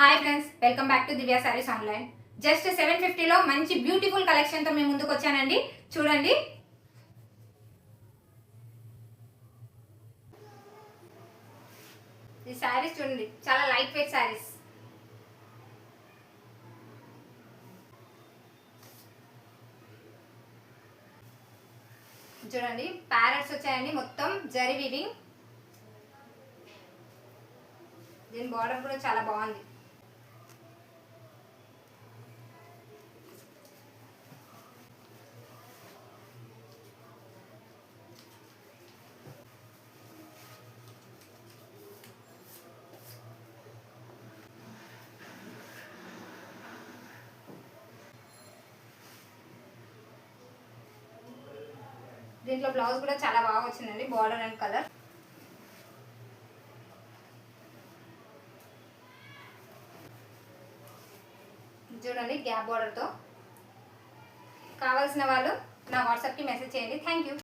Hi friends, welcome back to Divya saris online. Just 750లో మంచి beautiful కలెక్షన్తో మేము ముందుకు వచ్చానండి. చూడండి, ఈ శారీస్ చూడండి, చాలా లైట్ వెయిట్ శారీస్. చూడండి, ప్యారెట్స్ వచ్చాయండి, మొత్తం జరీ వీవింగ్. దీని బార్డర్ కూడా చాలా బాగుంది. దీంట్లో బ్లౌజ్ కూడా చాలా బాగా వచ్చిందండి, బార్డర్ అండ్ కలర్. చూడండి, గ్యాప్ బార్డర్తో. కావాల్సిన వాళ్ళు నా వాట్సాప్కి మెసేజ్ చేయండి. Thank you.